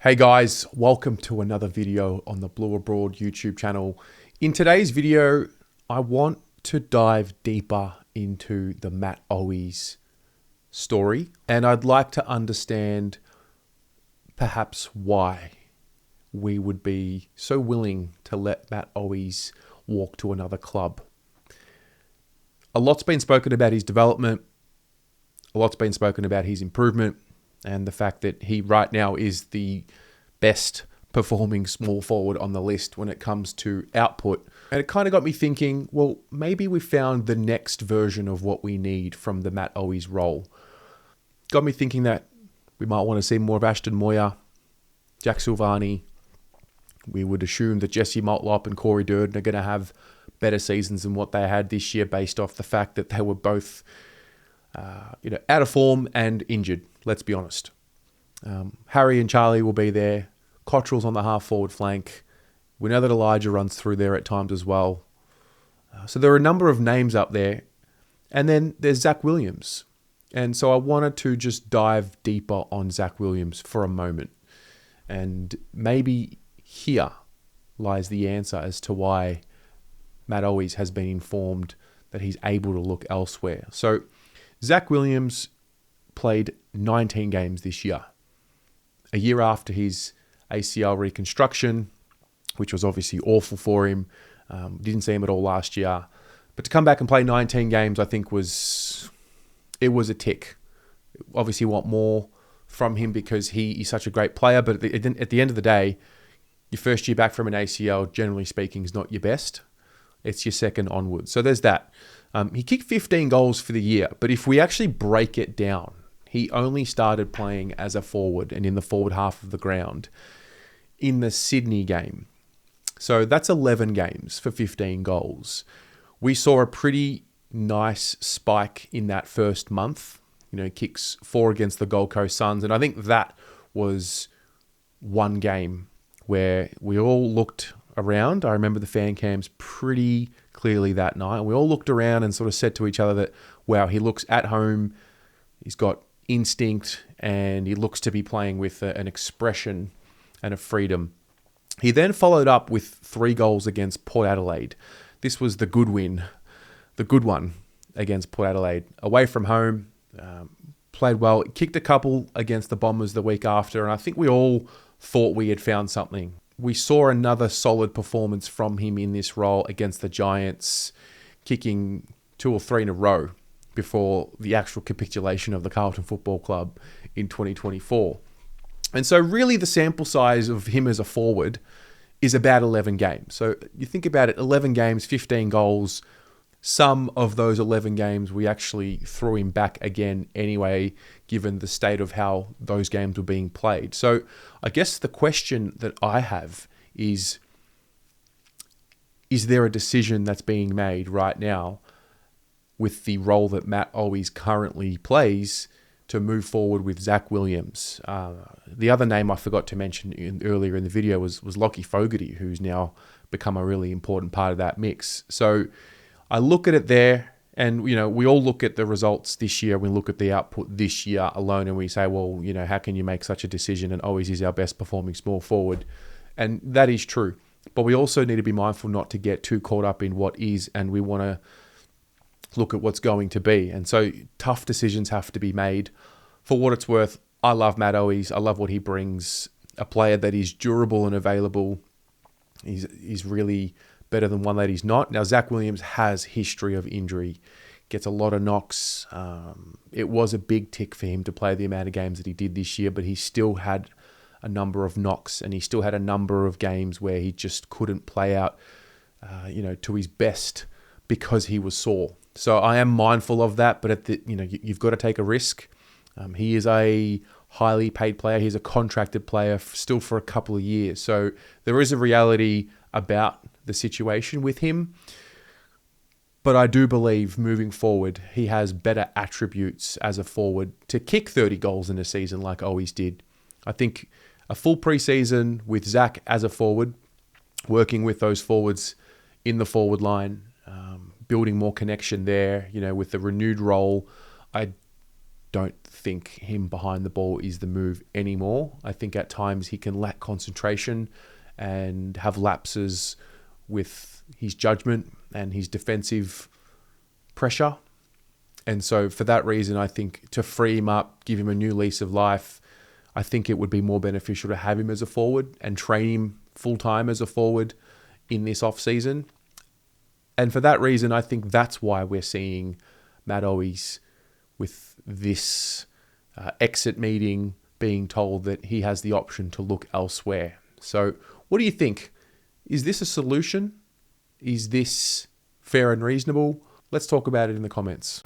Hey guys, welcome to another video on the Blue Abroad YouTube channel. In today's video, I want to dive deeper into the Matt Owies story, and I'd like to understand perhaps why we would be so willing to let Matt Owies walk to another club. A lot's been spoken about his development, a lot's been spoken about his improvement, and the fact that he right now is the best performing small forward on the list when it comes to output. And it kind of got me thinking, well, maybe we found the next version of what we need from the Matt Owies role. Got me thinking that we might want to see more of Ashton Moyer, Jack Silvani. We would assume that Jesse Motlop and Corey Durden are going to have better seasons than what they had this year based off the fact that they were both out of form and injured, let's be honest. Harry and Charlie will be there. Cottrell's on the half-forward flank. We know that Elijah runs through there at times as well. So there are a number of names up there. And then there's Zac Williams. And so I wanted to just dive deeper on Zac Williams for a moment. And maybe here lies the answer as to why Matt Owies has been informed that he's able to look elsewhere. So Zac Williams played 19 games this year. A year after his ACL reconstruction, which was obviously awful for him. Didn't see him at all last year. But to come back and play 19 games, I think was a tick. Obviously want more from him because he's such a great player. But at the end of the day, your first year back from an ACL, generally speaking, is not your best. It's your second onwards. So there's that. He kicked 15 goals for the year. But if we actually break it down, he only started playing as a forward and in the forward half of the ground in the Sydney game. So that's 11 games for 15 goals. We saw a pretty nice spike in that first month. Kicks 4 against the Gold Coast Suns. And I think that was one game where we all looked around. I remember the fan cams pretty clearly that night. We all looked around and sort of said to each other that, wow, he looks at home. He's got instinct and he looks to be playing with an expression and a freedom. He then followed up with 3 goals against Port Adelaide. This was the good win, the good one against Port Adelaide. Away from home, played well, kicked a couple against the Bombers the week after, and I think we all thought we had found something. We saw another solid performance from him in this role against the Giants, kicking 2 or 3 in a row before the actual capitulation of the Carlton Football Club in 2024. And so really the sample size of him as a forward is about 11 games. So you think about it, 11 games, 15 goals. Some of those 11 games, we actually threw him back again anyway, given the state of how those games were being played. So I guess the question that I have is there a decision that's being made right now with the role that Matt Owies currently plays to move forward with Zac Williams? The other name I forgot to mention earlier in the video was Lockie Fogarty, who's now become a really important part of that mix. So I look at it there, and we all look at the results this year. We look at the output this year alone, and we say, well, how can you make such a decision? And Owies is our best performing small forward, and that is true. But we also need to be mindful not to get too caught up in what is, and we want to look at what's going to be. And so tough decisions have to be made. For what it's worth, I love Matt Owies. I love what he brings. A player that is durable and available. He's really better than one that he's not. Now, Zac Williams has history of injury, gets a lot of knocks. It was a big tick for him to play the amount of games that he did this year, but he still had a number of knocks, and he still had a number of games where he just couldn't play out, to his best because he was sore. So I am mindful of that, but you've got to take a risk. He is a highly paid player. He's a contracted player still for a couple of years. So there is a reality about the situation with him. But I do believe moving forward, he has better attributes as a forward to kick 30 goals in a season like Owies did. I think a full preseason with Zac as a forward, working with those forwards in the forward line, building more connection there, with the renewed role, I don't think him behind the ball is the move anymore. I think at times he can lack concentration and have lapses with his judgment and his defensive pressure. And so for that reason, I think to free him up, give him a new lease of life, I think it would be more beneficial to have him as a forward and train him full-time as a forward in this off-season. And for that reason, I think that's why we're seeing Matt Owies with this exit meeting being told that he has the option to look elsewhere. So what do you think? Is this a solution? Is this fair and reasonable? Let's talk about it in the comments.